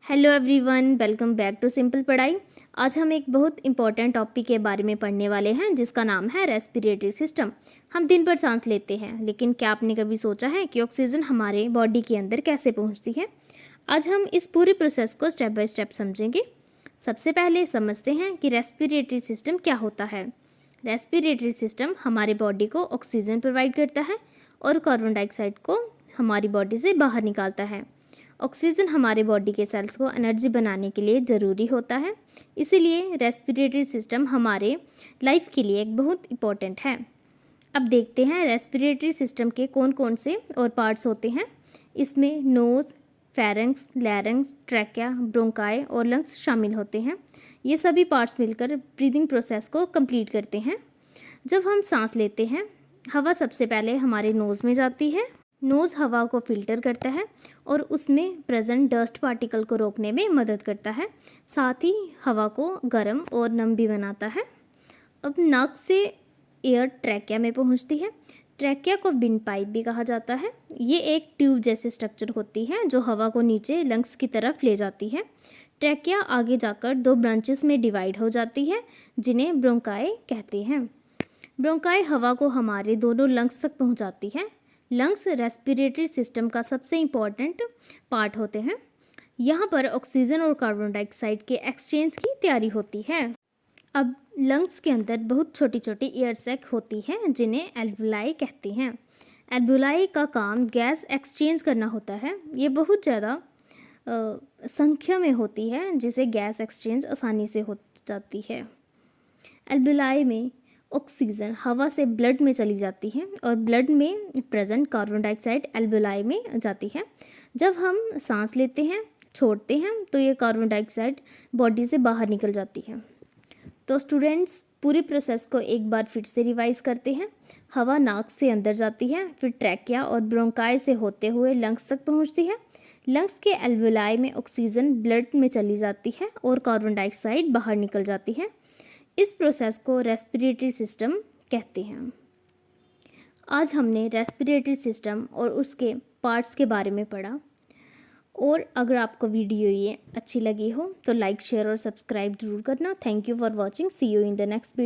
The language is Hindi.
Hello everyone, welcome back to simple पढ़ाई। आज हम एक बहुत इंपॉर्टेंट टॉपिक के बारे में पढ़ने वाले हैं जिसका नाम है रेस्पिरेटरी सिस्टम। हम दिन भर सांस लेते हैं, लेकिन क्या आपने कभी सोचा है कि ऑक्सीजन हमारे बॉडी के अंदर कैसे पहुंचती है? आज हम इस पूरी प्रोसेस को स्टेप बाय स्टेप समझेंगे। सबसे पहले समझते हैं कि रेस्पिरेटरी सिस्टम क्या होता है। रेस्पिरेटरी सिस्टम हमारे बॉडी को ऑक्सीजन प्रोवाइड करता है और कार्बन डाइऑक्साइड को हमारी बॉडी से बाहर निकालता है। ऑक्सीजन हमारे बॉडी के सेल्स को एनर्जी बनाने के लिए ज़रूरी होता है, इसीलिए रेस्पिरेटरी सिस्टम हमारे लाइफ के लिए एक बहुत इम्पोर्टेंट है। अब देखते हैं रेस्पिरेटरी सिस्टम के कौन कौन से और पार्ट्स होते हैं। इसमें nose, pharynx, larynx, trachea, bronchi और लंग्स शामिल होते हैं। ये सभी पार्ट्स मिलकर ब्रीदिंग प्रोसेस को कंप्लीट करते हैं। जब हम सांस लेते हैं, हवा सबसे पहले हमारे नोज़ में जाती है। नोज़ हवा को फिल्टर करता है और उसमें प्रेजेंट डस्ट पार्टिकल को रोकने में मदद करता है, साथ ही हवा को गर्म और नम भी बनाता है। अब नाक से एयर ट्रैकिया में पहुंचती है। ट्रैकिया को विंड पाइप भी कहा जाता है। ये एक ट्यूब जैसी स्ट्रक्चर होती है जो हवा को नीचे लंग्स की तरफ ले जाती है। ट्रैकिया आगे जाकर दो ब्रांचेस में डिवाइड हो जाती है जिन्हें ब्रोंकाई कहते हैं। ब्रोंकाई हवा को हमारे दोनों लंग्स तक पहुंचाती है। लंग्स रेस्पिरेटरी सिस्टम का सबसे इम्पॉर्टेंट पार्ट होते हैं। यहाँ पर ऑक्सीजन और कार्बन डाइऑक्साइड के एक्सचेंज की तैयारी होती है। अब लंग्स के अंदर बहुत छोटी छोटी एयर सैक होती हैं जिन्हें एल्वुलाई कहते हैं। एल्वुलाई का काम गैस एक्सचेंज करना होता है। ये बहुत ज़्यादा संख्या में होती है जिसे गैस एक्सचेंज आसानी से हो जाती है। एल्वुलाई में ऑक्सीजन हवा से ब्लड में चली जाती है और ब्लड में प्रेजेंट कार्बन डाइऑक्साइड एल्वुलाई में जाती है। जब हम सांस लेते हैं, छोड़ते हैं, तो ये कार्बन डाइऑक्साइड बॉडी से बाहर निकल जाती है। तो स्टूडेंट्स, पूरी प्रोसेस को एक बार फिर से रिवाइज करते हैं। हवा नाक से अंदर जाती है, फिर ट्रैकिया और ब्रोंकाई से होते हुए लंग्स तक पहुंचती है। लंग्स के एल्वुलाई में ऑक्सीजन ब्लड में चली जाती है और कार्बन डाइऑक्साइड बाहर निकल जाती है। इस प्रोसेस को रेस्पिरेटरी सिस्टम कहते हैं। आज हमने रेस्पिरेटरी सिस्टम और उसके पार्ट्स के बारे में पढ़ा। और अगर आपको वीडियो ये अच्छी लगी हो तो लाइक, शेयर और सब्सक्राइब जरूर करना। Thank you for watching. See you in the next video.